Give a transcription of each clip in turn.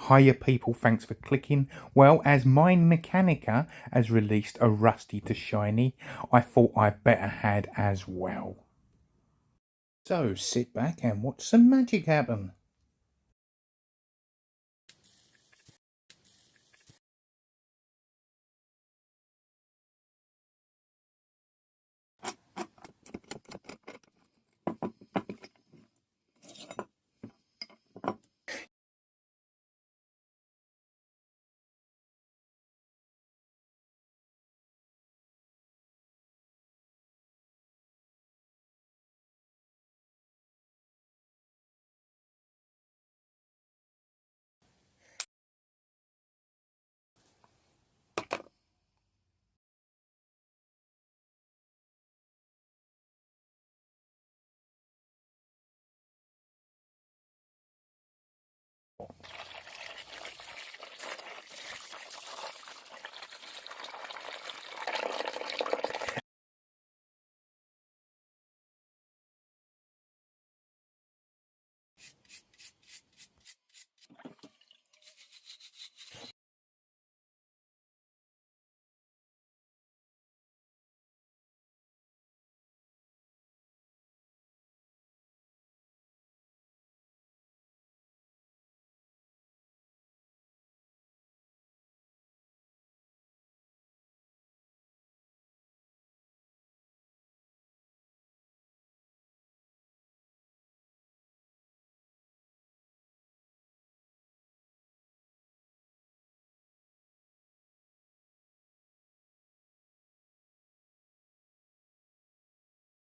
Hiya people, thanks for clicking. Well, as Mine Mechaniker has released a rusty to shiny, I thought I better had as well. So sit back and watch some magic happen.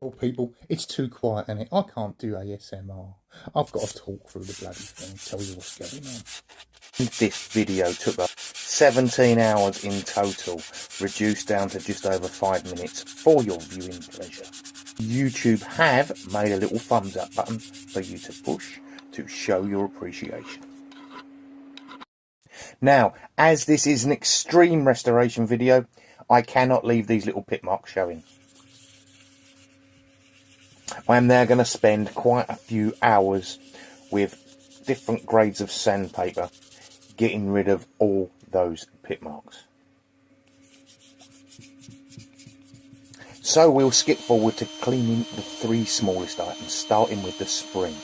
Well, people, it's too quiet, innit? I can't do ASMR. I've got to talk through the bloody thing, tell you what's going on. This video took us 17 hours in total, reduced down to just over 5 minutes for your viewing pleasure. YouTube have made a little thumbs up button for you to push to show your appreciation. Now, as this is an extreme restoration video, I cannot leave these little pit marks showing. I am now going to spend quite a few hours with different grades of sandpaper getting rid of all those pit marks. So we'll skip forward to cleaning the 3 smallest items, starting with the spring.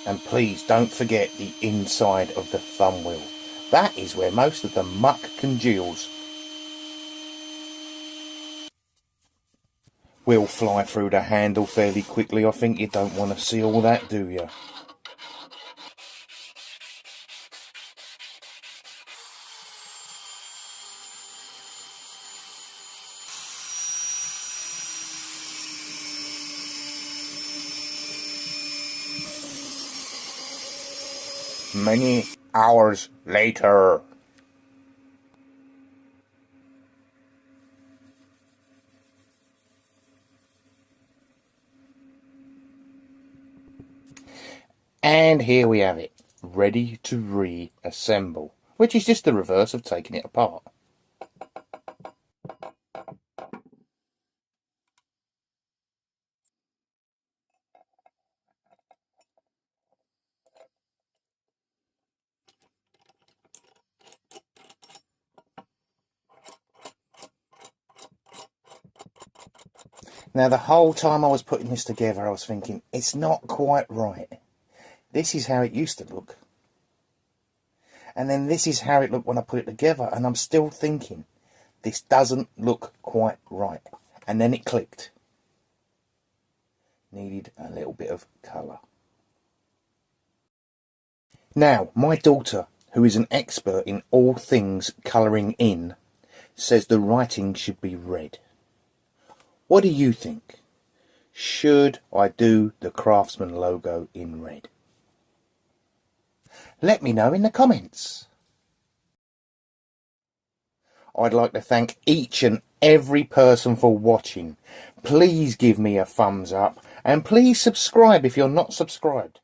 And please don't forget the inside of the thumb wheel. That is where most of the muck congeals. Will fly through the handle fairly quickly. I think you don't want to see all that, do you? Many hours later. And here we have it, ready to reassemble, which is just the reverse of taking it apart. Now, the whole time I was putting this together, I was thinking, it's not quite right. This is how it used to look. And then this is how it looked when I put it together. And I'm still thinking, this doesn't look quite right. And then it clicked. Needed a little bit of colour. Now, my daughter, who is an expert in all things colouring in, says the writing should be red. What do you think? Should I do the Craftsman logo in red? Let me know in the comments. I'd like to thank each and every person for watching. Please give me a thumbs up and please subscribe if you're not subscribed.